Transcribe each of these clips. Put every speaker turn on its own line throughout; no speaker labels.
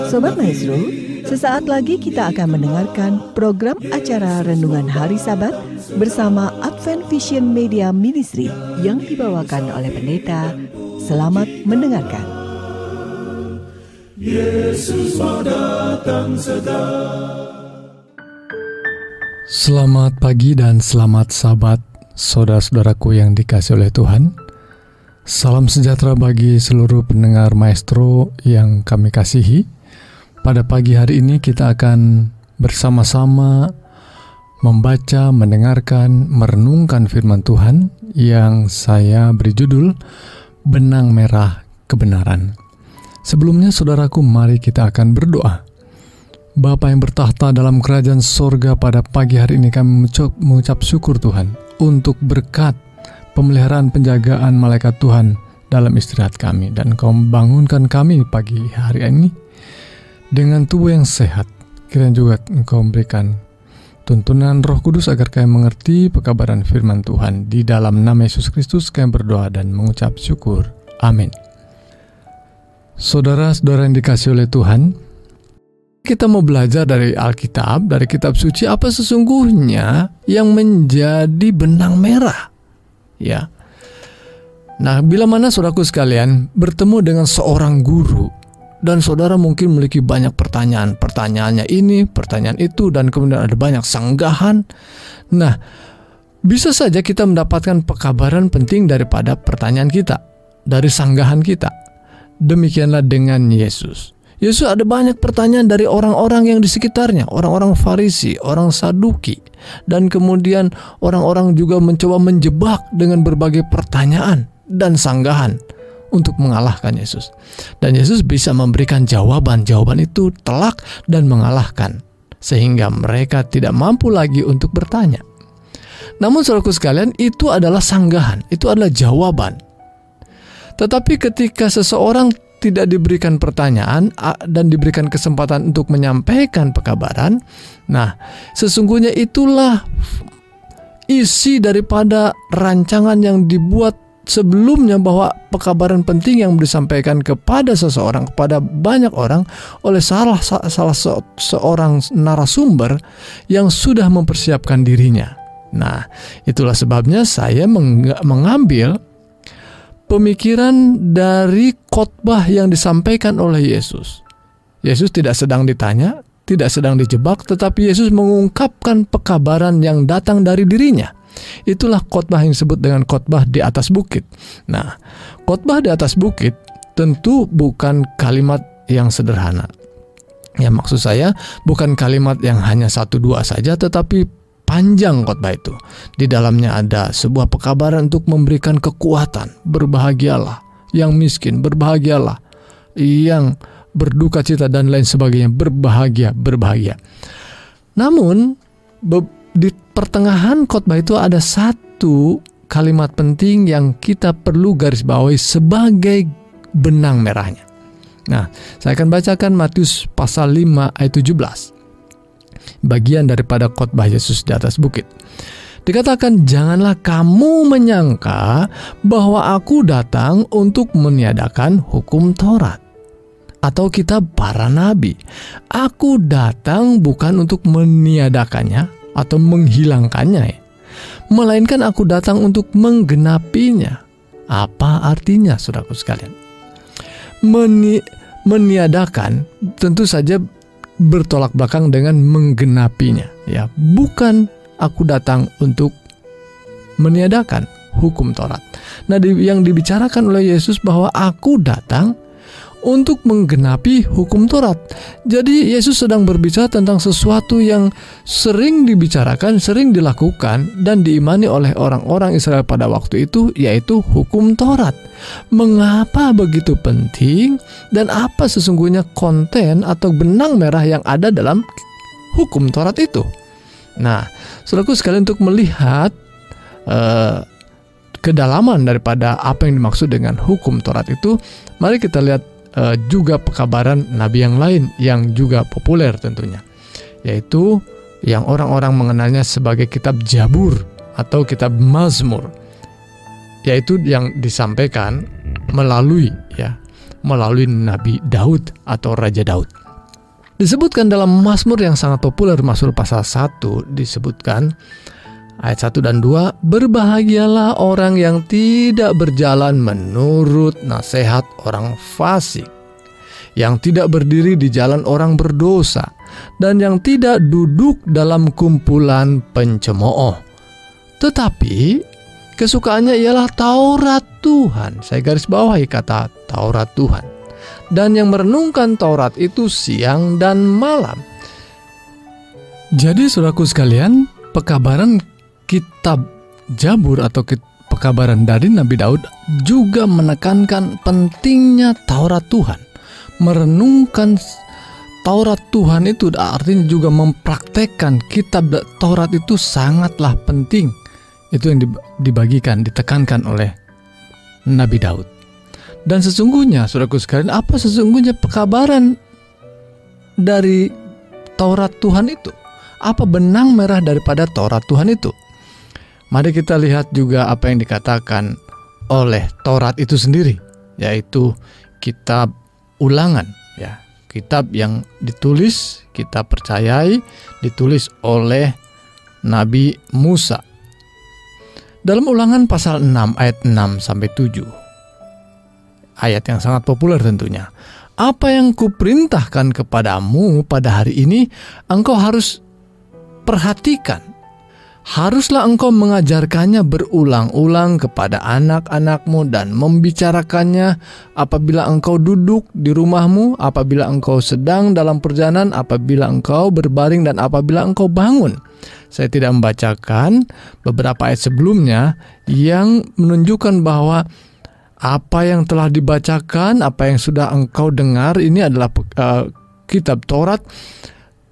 Sobat Maestro, sesaat lagi kita akan mendengarkan program acara Renungan Hari Sabat bersama Advent Vision Media Ministry yang dibawakan oleh pendeta. Selamat mendengarkan. Yesus mau datang segera.
Selamat pagi dan selamat Sabat, saudara-saudaraku yang dikasihi oleh Tuhan. Salam sejahtera bagi seluruh pendengar Maestro yang kami kasihi. Pada pagi hari ini kita akan bersama-sama membaca, mendengarkan, merenungkan firman Tuhan yang saya beri judul Benang Merah Kebenaran. Sebelumnya saudaraku, mari kita akan berdoa. Bapa yang bertahta dalam kerajaan sorga, pada pagi hari ini kami mengucap syukur Tuhan untuk berkat pemeliharaan penjagaan malaikat Tuhan dalam istirahat kami, dan Kau membangunkan kami pagi hari ini dengan tubuh yang sehat. Kiranya juga Engkau memberikan tuntunan Roh Kudus agar kami mengerti pekabaran firman Tuhan. Di dalam nama Yesus Kristus kami berdoa dan mengucap syukur. Amin. Saudara-saudara yang dikasihi oleh Tuhan, kita mau belajar dari Alkitab, dari kitab suci, apa sesungguhnya yang menjadi benang merah. Ya. Nah, bila mana saudaraku sekalian bertemu dengan seorang guru, dan saudara mungkin memiliki banyak pertanyaan. Pertanyaannya ini, pertanyaan itu, dan kemudian ada banyak sanggahan. Nah, bisa saja kita mendapatkan pekabaran penting daripada pertanyaan kita, dari sanggahan kita. Demikianlah dengan Yesus. Yesus ada banyak pertanyaan dari orang-orang yang di sekitarnya, orang-orang Farisi, orang Saduki, dan kemudian orang-orang juga mencoba menjebak dengan berbagai pertanyaan dan sanggahan untuk mengalahkan Yesus. Dan Yesus bisa memberikan jawaban-jawaban itu telak dan mengalahkan, sehingga mereka tidak mampu lagi untuk bertanya. Namun saudaraku sekalian, itu adalah sanggahan, itu adalah jawaban. Tetapi ketika seseorang tidak diberikan pertanyaan dan diberikan kesempatan untuk menyampaikan pekabaran, nah sesungguhnya itulah isi daripada rancangan yang dibuat sebelumnya, bahwa pekabaran penting yang disampaikan kepada seseorang, kepada banyak orang oleh salah seorang narasumber yang sudah mempersiapkan dirinya. Nah, itulah sebabnya saya mengambil pemikiran dari khotbah yang disampaikan oleh Yesus. Yesus tidak sedang ditanya, tidak sedang dijebak, tetapi Yesus mengungkapkan pekabaran yang datang dari dirinya. Itulah khotbah yang disebut dengan khotbah di atas bukit. Nah, khotbah di atas bukit tentu bukan kalimat yang sederhana. Ya, maksud saya bukan kalimat yang hanya 1-2 saja, tetapi panjang khotbah itu. Di dalamnya ada sebuah pekabaran untuk memberikan kekuatan. Berbahagialah yang miskin, berbahagialah yang berduka cita, dan lain sebagainya. Berbahagia. Namun di pertengahan khotbah itu ada satu kalimat penting yang kita perlu garis bawahi sebagai benang merahnya. Nah, saya akan bacakan Matius pasal 5 ayat 17. Bagian daripada khotbah Yesus di atas bukit. Dikatakan, janganlah kamu menyangka bahwa aku datang untuk meniadakan hukum Taurat atau kitab para nabi. Aku datang bukan untuk meniadakannya atau menghilangkannya, melainkan aku datang untuk menggenapinya. Apa artinya, saudaraku sekalian? Meniadakan tentu saja bertolak belakang dengan menggenapinya. Ya, bukan aku datang untuk meniadakan hukum Taurat. Nah, yang dibicarakan oleh Yesus bahwa aku datang untuk menggenapi hukum Taurat. Jadi Yesus sedang berbicara tentang sesuatu yang sering dibicarakan, sering dilakukan, dan diimani oleh orang-orang Israel pada waktu itu, yaitu hukum Taurat. Mengapa begitu penting, dan apa sesungguhnya konten atau benang merah yang ada dalam hukum Taurat itu? Nah, saudaraku sekalian, untuk melihat kedalaman daripada apa yang dimaksud dengan hukum Taurat itu, mari kita lihat juga pekabaran nabi yang lain yang juga populer tentunya, yaitu yang orang-orang mengenalnya sebagai kitab Jabur atau kitab Mazmur, yaitu yang disampaikan melalui melalui Nabi Daud atau Raja Daud. Disebutkan dalam Mazmur yang sangat populer, Mazmur pasal 1, disebutkan ayat 1 dan 2, berbahagialah orang yang tidak berjalan menurut nasihat orang fasik, yang tidak berdiri di jalan orang berdosa, dan yang tidak duduk dalam kumpulan pencemooh. Tetapi kesukaannya ialah Taurat Tuhan. Saya garis bawahi kata Taurat Tuhan. Dan yang merenungkan Taurat itu siang dan malam. Jadi saudaraku sekalian, pekabaran kitab Jabur atau pekabaran dari Nabi Daud juga menekankan pentingnya Taurat Tuhan. Merenungkan Taurat Tuhan itu artinya juga mempraktekkan kitab Taurat itu sangatlah penting. Itu yang dibagikan, ditekankan oleh Nabi Daud. Dan sesungguhnya, saudaraku sekalian, apa sesungguhnya pekabaran dari Taurat Tuhan itu? Apa benang merah daripada Taurat Tuhan itu? Mari kita lihat juga apa yang dikatakan oleh Taurat itu sendiri, yaitu kitab Ulangan, ya, kitab yang ditulis, kita percayai, ditulis oleh Nabi Musa. Dalam Ulangan pasal 6 ayat 6 sampai 7. Ayat yang sangat populer tentunya. Apa yang kuperintahkan kepadamu pada hari ini, engkau harus perhatikan. Haruslah engkau mengajarkannya berulang-ulang kepada anak-anakmu dan membicarakannya apabila engkau duduk di rumahmu, apabila engkau sedang dalam perjalanan, apabila engkau berbaring, dan apabila engkau bangun. Saya tidak membacakan beberapa ayat sebelumnya yang menunjukkan bahwa apa yang telah dibacakan, apa yang sudah engkau dengar, ini adalah kitab Taurat.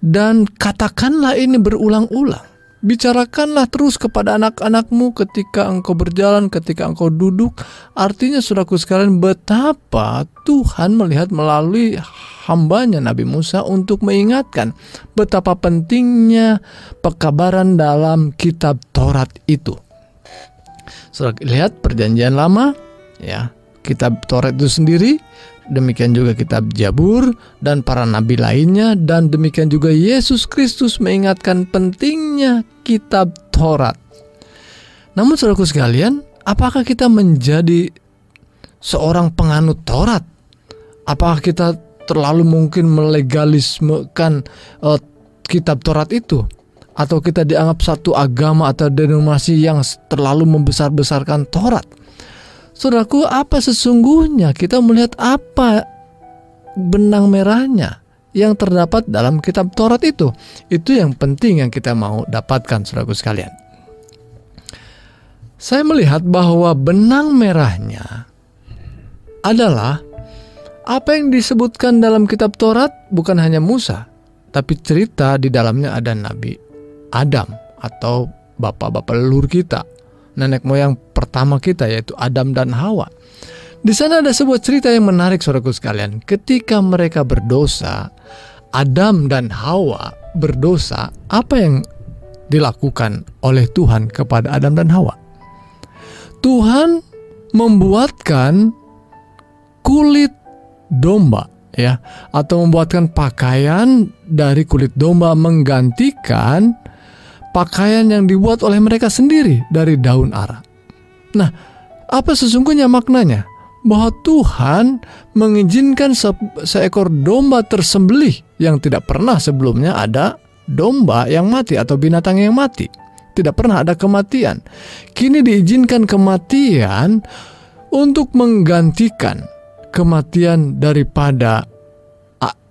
Dan katakanlah ini berulang-ulang. Bicarakanlah terus kepada anak-anakmu ketika engkau berjalan, ketika engkau duduk. Artinya saudaraku sekalian, betapa Tuhan melihat melalui hambanya Nabi Musa untuk mengingatkan betapa pentingnya pekabaran dalam kitab Taurat itu. Saudara lihat perjanjian lama, ya, kitab Taurat itu sendiri, demikian juga kitab Jabur dan para nabi lainnya, dan demikian juga Yesus Kristus mengingatkan pentingnya kitab Taurat. Namun saudaraku sekalian, apakah kita menjadi seorang penganut Taurat? Apakah kita terlalu mungkin melegalismekan kitab Taurat itu? Atau kita dianggap satu agama atau denominasi yang terlalu membesar-besarkan Taurat? Saudaraku, apa sesungguhnya kita melihat apa benang merahnya yang terdapat dalam kitab Taurat itu? Itu yang penting yang kita mau dapatkan, saudaraku sekalian. Saya melihat bahwa benang merahnya adalah apa yang disebutkan dalam kitab Taurat bukan hanya Musa, tapi cerita di dalamnya ada Nabi Adam atau bapak-bapak leluhur kita, nenek moyang pertama kita, yaitu Adam dan Hawa. Di sana ada sebuah cerita yang menarik, saudaraku sekalian. Ketika mereka berdosa, Adam dan Hawa berdosa, apa yang dilakukan oleh Tuhan kepada Adam dan Hawa? Tuhan membuatkan kulit domba, ya, atau membuatkan pakaian dari kulit domba menggantikan pakaian yang dibuat oleh mereka sendiri dari daun ara. Nah, apa sesungguhnya maknanya? Bahwa Tuhan mengizinkan seekor domba tersembelih yang tidak pernah sebelumnya ada domba yang mati atau binatang yang mati. Tidak pernah ada kematian. Kini diizinkan kematian untuk menggantikan kematian daripada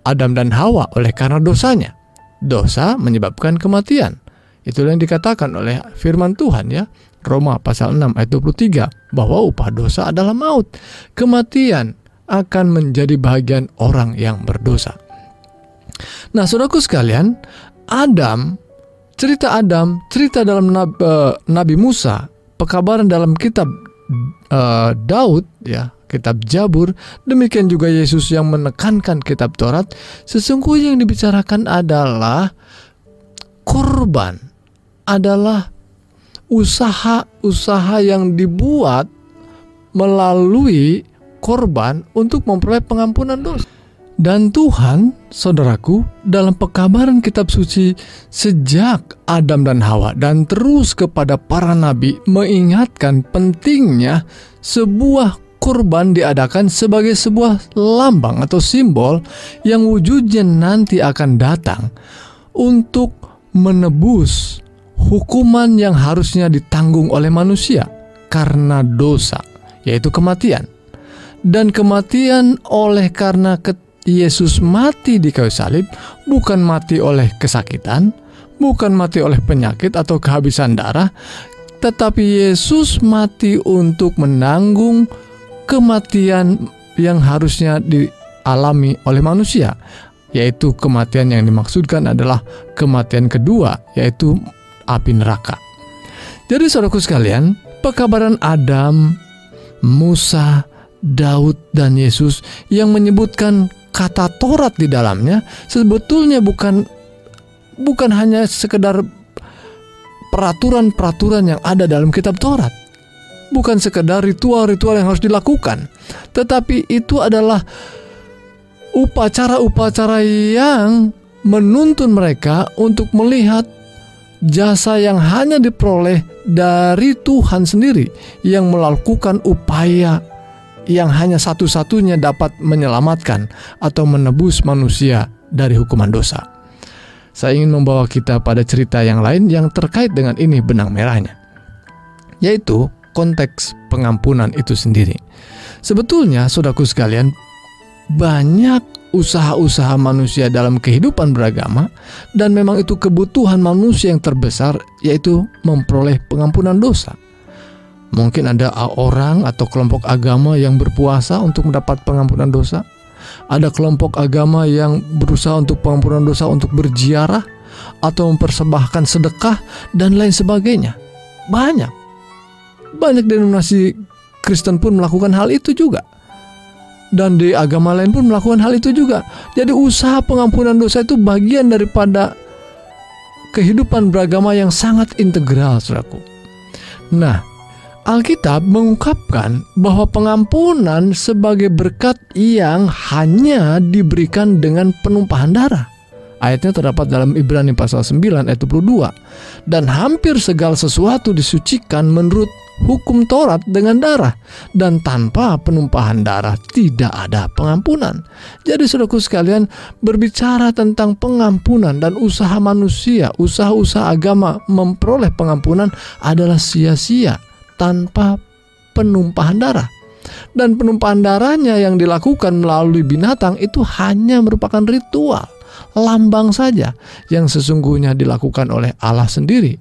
Adam dan Hawa oleh karena dosanya. Dosa menyebabkan kematian. Itulah yang dikatakan oleh firman Tuhan, ya, Roma pasal 6 ayat 23, bahwa upah dosa adalah maut. Kematian akan menjadi bagian orang yang berdosa. Nah, saudaraku sekalian, cerita dalam Nabi Musa, pekabaran dalam kitab Daud, ya, kitab Jabur, demikian juga Yesus yang menekankan kitab Taurat, sesungguhnya yang dibicarakan adalah korban, adalah usaha-usaha yang dibuat melalui korban untuk memperoleh pengampunan dosa. Dan Tuhan, saudaraku, dalam pekabaran kitab suci sejak Adam dan Hawa dan terus kepada para nabi mengingatkan pentingnya sebuah kurban diadakan sebagai sebuah lambang atau simbol yang wujudnya nanti akan datang untuk menebus hukuman yang harusnya ditanggung oleh manusia karena dosa, yaitu kematian. Dan kematian oleh karena Yesus mati di kayu salib bukan mati oleh kesakitan, bukan mati oleh penyakit atau kehabisan darah, tetapi Yesus mati untuk menanggung kematian yang harusnya dialami oleh manusia, yaitu kematian yang dimaksudkan adalah kematian kedua, yaitu api neraka. Jadi saudaraku sekalian, pekabaran Adam, Musa, Daud, dan Yesus yang menyebutkan kata Taurat di dalamnya sebetulnya bukan hanya sekedar peraturan-peraturan yang ada dalam kitab Taurat, bukan sekedar ritual-ritual yang harus dilakukan, tetapi itu adalah upacara-upacara yang menuntun mereka untuk melihat jasa yang hanya diperoleh dari Tuhan sendiri yang melakukan upaya yang hanya satu-satunya dapat menyelamatkan atau menebus manusia dari hukuman dosa. Saya ingin membawa kita pada cerita yang lain yang terkait dengan ini benang merahnya, yaitu konteks pengampunan itu sendiri. Sebetulnya, saudaraku sekalian, banyak usaha-usaha manusia dalam kehidupan beragama, dan memang itu kebutuhan manusia yang terbesar, yaitu memperoleh pengampunan dosa. Mungkin ada orang atau kelompok agama yang berpuasa untuk mendapat pengampunan dosa. Ada kelompok agama yang berusaha untuk pengampunan dosa untuk berziarah atau mempersembahkan sedekah dan lain sebagainya. Banyak denominasi Kristen pun melakukan hal itu juga. Dan di agama lain pun melakukan hal itu juga. Jadi usaha pengampunan dosa itu bagian daripada kehidupan beragama yang sangat integral, saudaraku. Nah, Alkitab mengungkapkan bahwa pengampunan sebagai berkat yang hanya diberikan dengan penumpahan darah. Ayatnya terdapat dalam Ibrani pasal 9 ayat 22. Dan hampir segala sesuatu disucikan menurut hukum Taurat dengan darah, dan tanpa penumpahan darah tidak ada pengampunan. Jadi saudaraku sekalian, berbicara tentang pengampunan dan usaha manusia, usaha-usaha agama memperoleh pengampunan adalah sia-sia tanpa penumpahan darah. Dan penumpahan darahnya yang dilakukan melalui binatang itu hanya merupakan ritual, lambang saja yang sesungguhnya dilakukan oleh Allah sendiri.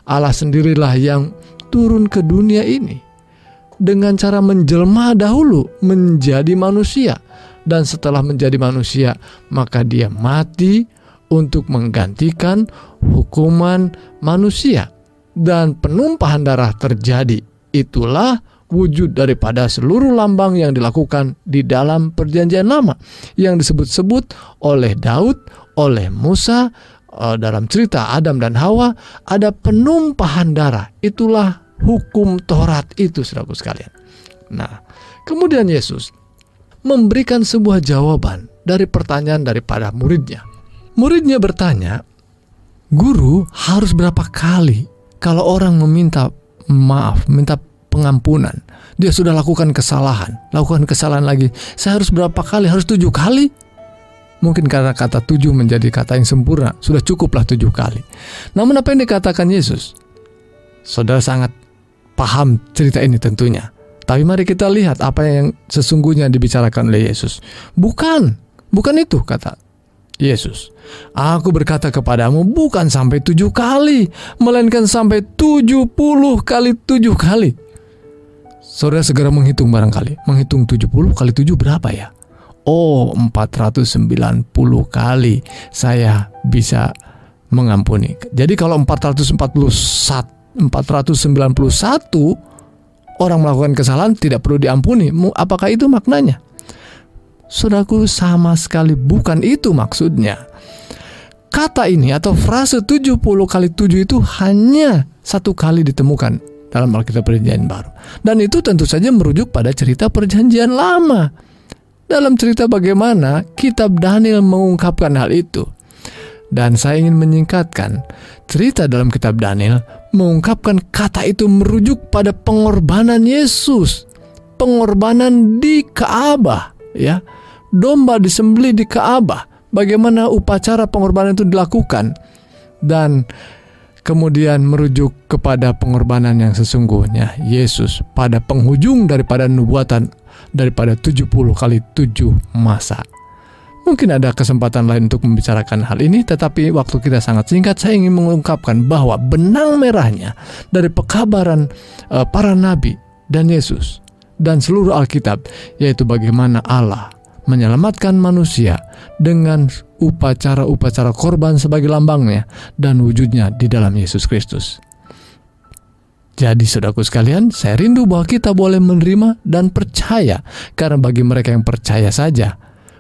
Allah sendirilah yang turun ke dunia ini dengan cara menjelma dahulu menjadi manusia, dan setelah menjadi manusia maka dia mati untuk menggantikan hukuman manusia, dan penumpahan darah terjadi. Itulah wujud daripada seluruh lambang yang dilakukan di dalam Perjanjian Lama yang disebut-sebut oleh Daud, oleh Musa. Dalam cerita Adam dan Hawa ada penumpahan darah. Itulah hukum Taurat itu, saudaraku sekalian. Nah, kemudian Yesus memberikan sebuah jawaban dari pertanyaan daripada muridnya. Muridnya bertanya, "Guru, harus berapa kali kalau orang meminta maaf, minta pengampunan? Dia sudah lakukan kesalahan lagi. Saya harus berapa kali? Harus 7 kali?" Mungkin karena kata 7 menjadi kata yang sempurna, sudah cukuplah 7 kali. Namun apa yang dikatakan Yesus? Saudara sangat paham cerita ini tentunya. Tapi mari kita lihat apa yang sesungguhnya dibicarakan oleh Yesus. Bukan itu, kata Yesus. "Aku berkata kepadamu, bukan sampai 7 kali, melainkan sampai 70 kali 7 kali. Saudara segera menghitung barangkali. Menghitung 70 kali 7 berapa ya? Oh, 490 kali saya bisa mengampuni. Jadi kalau 491 orang melakukan kesalahan tidak perlu diampuni. Apakah itu maknanya? Saudaraku, sama sekali bukan itu maksudnya. Kata ini atau frase 70 kali 7 itu hanya 1 kali ditemukan dalam Alkitab Perjanjian Baru. Dan itu tentu saja merujuk pada cerita Perjanjian Lama. Dalam cerita bagaimana kitab Daniel mengungkapkan hal itu. Dan saya ingin menyingkatkan, cerita dalam kitab Daniel mengungkapkan kata itu merujuk pada pengorbanan Yesus. Pengorbanan di Ka'bah, ya. Domba disembelih di Ka'bah. Bagaimana upacara pengorbanan itu dilakukan. Dan kemudian merujuk kepada pengorbanan yang sesungguhnya Yesus pada penghujung daripada nubuatan daripada 70 kali 7 masa. Mungkin ada kesempatan lain untuk membicarakan hal ini, tetapi waktu kita sangat singkat. Saya ingin mengungkapkan bahwa benang merahnya dari pekabaran para nabi dan Yesus dan seluruh Alkitab, yaitu bagaimana Allah menyelamatkan manusia dengan upacara-upacara korban sebagai lambangnya dan wujudnya di dalam Yesus Kristus. Jadi saudaraku sekalian, saya rindu bahwa kita boleh menerima dan percaya, karena bagi mereka yang percaya saja,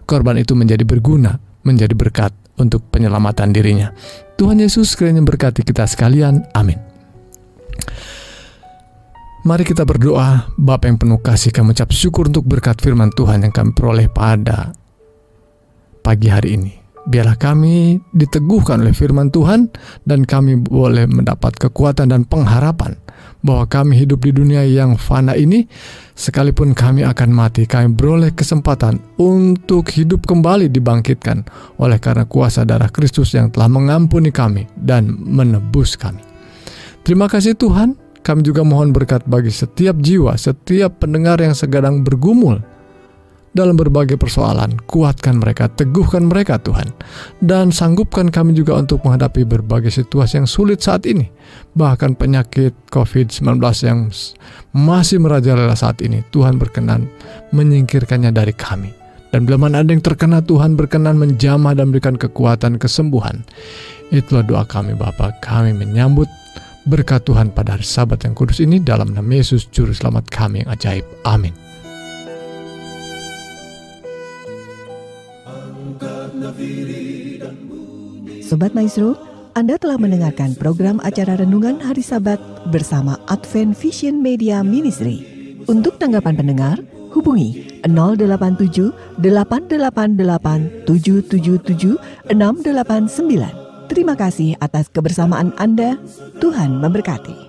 korban itu menjadi berguna, menjadi berkat untuk penyelamatan dirinya. Tuhan Yesus kiranya berkati kita sekalian. Amin. Mari kita berdoa. Bapa yang penuh kasih, kami ucap syukur untuk berkat firman Tuhan yang kami peroleh pada pagi hari ini. Biarlah kami diteguhkan oleh firman Tuhan dan kami boleh mendapat kekuatan dan pengharapan bahwa kami hidup di dunia yang fana ini. Sekalipun kami akan mati, kami beroleh kesempatan untuk hidup kembali dibangkitkan oleh karena kuasa darah Kristus yang telah mengampuni kami dan menebus kami. Terima kasih Tuhan. Kami juga mohon berkat bagi setiap jiwa, setiap pendengar yang sedang bergumul dalam berbagai persoalan. Kuatkan mereka, teguhkan mereka Tuhan. Dan sanggupkan kami juga untuk menghadapi berbagai situasi yang sulit saat ini. Bahkan penyakit COVID-19 yang masih merajalela saat ini. Tuhan berkenan menyingkirkannya dari kami. Dan bila mana ada yang terkena, Tuhan berkenan menjamah dan berikan kekuatan kesembuhan. Itulah doa kami Bapa. Kami menyambut berkat Tuhan pada hari Sabat yang kudus ini dalam nama Yesus Juru Selamat kami yang ajaib. Amin.
Sobat Maestro, Anda telah mendengarkan program acara Renungan Hari Sabat bersama Advent Vision Media Ministry. Untuk tanggapan pendengar, hubungi 087 888 777 689. Terima kasih atas kebersamaan Anda. Tuhan memberkati.